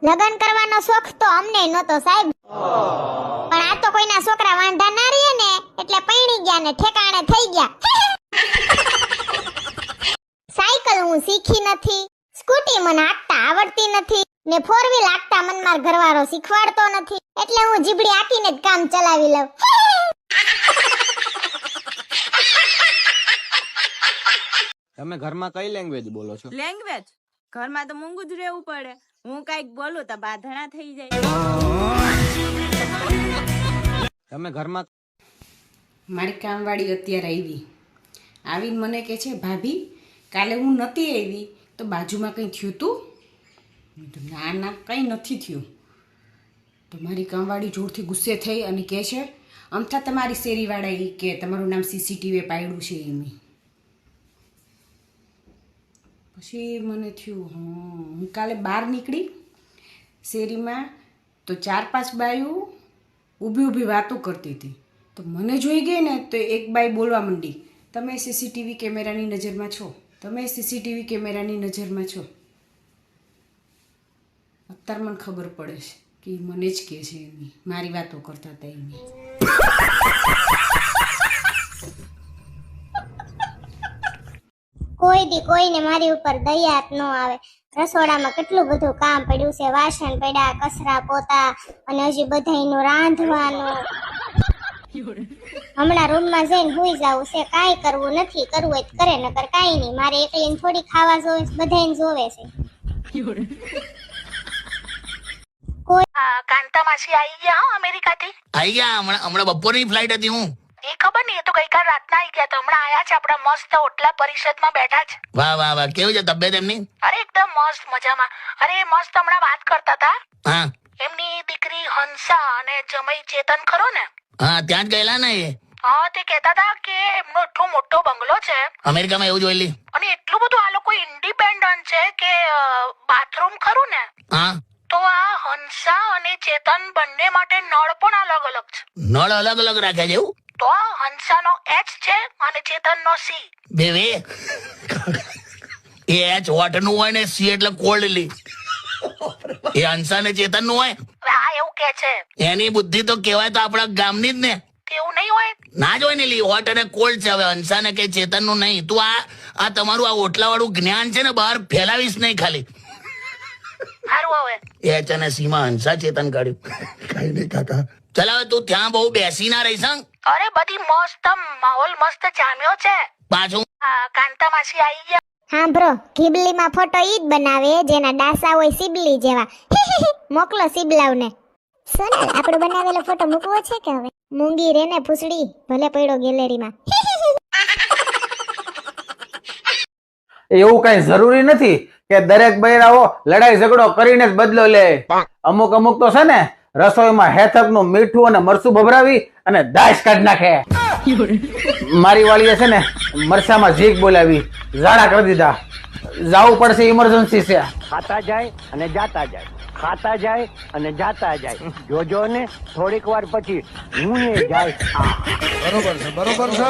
લગન કરવાનો શોખ તો અમને નહોતો સાહેબ, પણ આ તો કોઈના છોકરા વાંઢા ના રહીએ ને એટલે પૈણી ગયા ને ઠેકાણે થઈ ગયા. સાયકલ હું શીખી નથી, સ્કૂટી મને હાંકતા આવડતી નથી ને ફોર વ્હીલ હાંકતા મન માર ઘરવાળો શીખવાડતો નથી, એટલે હું જીબડી હાંકીને જ કામ ચલાવી લઉં. તમે ઘરમાં કઈ લેંગ્વેજ બોલો છો? લેંગ્વેજ ઘરમાં તો મૂંગું જ રહેવું પડે. હું કઈક બોલું તો બાધણા થઈ જાય. તમે ઘરમાં મારી કામવાળી અત્યારે આવીને મને કહે છે, ભાભી કાલે હું નહોતી આવી તો બાજુમાં કંઈ થયું તું? મેં કીધું, ના ના કંઈ નથી થયું. તો મારી કામવાળી જોરથી ગુસ્સે થઈ અને કહે છે, અમથા તમારી શેરીવાળા કે તમારું નામ સીસીટીવી પાડ્યું છે એમ. પછી મને થયું હું કાલે બહાર નીકળી શેરીમાં તો 4-5 બાયું ઊભી વાતો કરતી હતી, તો મને જોઈ ગઈ ને તો એક બાઈ બોલવા માંડી, તમે સીસીટીવી કેમેરાની નજરમાં છો, તમે સીસીટીવી કેમેરાની નજરમાં છો. અત્યારે મને ખબર પડે છે કે મને જ કહે છે એમની, મારી વાતો કરતા હતા એમની. કોઈ દી કોઈને મારી ઉપર દયા જ ન આવે. રસોડામાં કેટલું બધું કામ પડ્યું છે, વાસણ પડ્યા, કચરા પોતા, અને હજી બધાયનું રાંધવાનું. હમણાં રૂમમાં જઈને હુઈ જાવું છે, કાંઈ કરવું નથી, કરવું હોય તો કરે, નકર કાંઈ નહીં. મારે એકલીને થોડી ખાવા જોવે છે, બધાયને જોવે છે. કાંતા માસી આવી ગયા હો અમેરિકાથી. આવી ગયા હમણાં બપોરની ફ્લાઇટ હતી. હું એ ખબર નહીં, એ તો ગઈકાલ રાતના આવી ગયા, તો હમણાં આયા છે. આપણા મસ્ત ઓટલા પરિષદમાં બેઠા છે. વાહ વાહ વાહ, કેવું છે તબિયત એમની? અરે એકદમ મસ્ત મજામાં. અરે મસ્ત હમણાં વાત કરતા હતા. હા, એમની દીકરી હંસા અને જમાઈ ચેતન ખરો ને, હા ત્યાં જ ગયેલા ને એ? હા, તે કહેતા હતા કે એમનો એટલો મોટો બંગલો છે અમેરિકામાં, એવું જોયેલી. અને એટલું બધું આ લોકો ઇન્ડિપેન્ડન્ટ છે કે બાથરૂમ ખરું ને, હા, તો આ હંસા અને ચેતન બંને માટે નળ પણ અલગ અલગ છે. નળ અલગ અલગ રાખ્યા છે એવું? તો આ હંસાનો H છે અને ચેતનનો C. બે એ એચ વોટર નું હોય ને સી એટલે કોલ્ડલી. એ હંસા ને ચેતન નું હોય. હા, એવું કે છે. એની બુદ્ધિ તો કેવાય તો આપણા ગામની જ ને. એવું નહીં હોય? ના જ હોય ને લી, હોટ અને કોલ્ડ છે. હવે હંસા ને કે ચેતન નું નહીં. તું આ તમારું આ ઓટલા વાળું જ્ઞાન છે ને બહાર ફેલાવીશ નહીં ખાલી. સારું હવે. એચ અને સી માં હંસા ચેતન કાઢ્યું. કઈ નહીં કાકા. ચાલ હવે તું ત્યાં બહુ બેસી ના રહીશ. અરે બધી મસ્ત માહોલ મસ્ત જામ્યો છે. પાછું કાંતા માસી આવી ગયા. હા બ્રો, ઘીબલીમાં ફોટો ઈ જ બનાવે જેના ડાસા હોય સિબલી જેવા. મોકલો સિબલાવને. સોનલ, આપણો બનાવેલો ફોટો મૂકવો છે કે હવે? મૂંગી રે ને ફૂસડી, ભલે પડ્યો ગેલેરીમાં. એવું કઈ જરૂરી નથી કે દરેક બૈરાઓ લડાઈ ઝઘડો કરીને જ બદલો લે. અમુક તો છે ને રસોઈમાં હેથક નું મીઠું અને મરચું ભભરાવી અને દાશ કાઢ નાખે. મારી વાળીએ છે ને મરસામાં ઝીક બોલાવી, ઝાડા કરી દીધા. જાવું પડશે, ઇમરજન્સી છે. ખાતા જાય અને જાતા જાય, ખાતા જાય અને જાતા જાય. જોજો ને થોડીક વાર પછી હું જાય. બરોબર છે, બરોબર છે.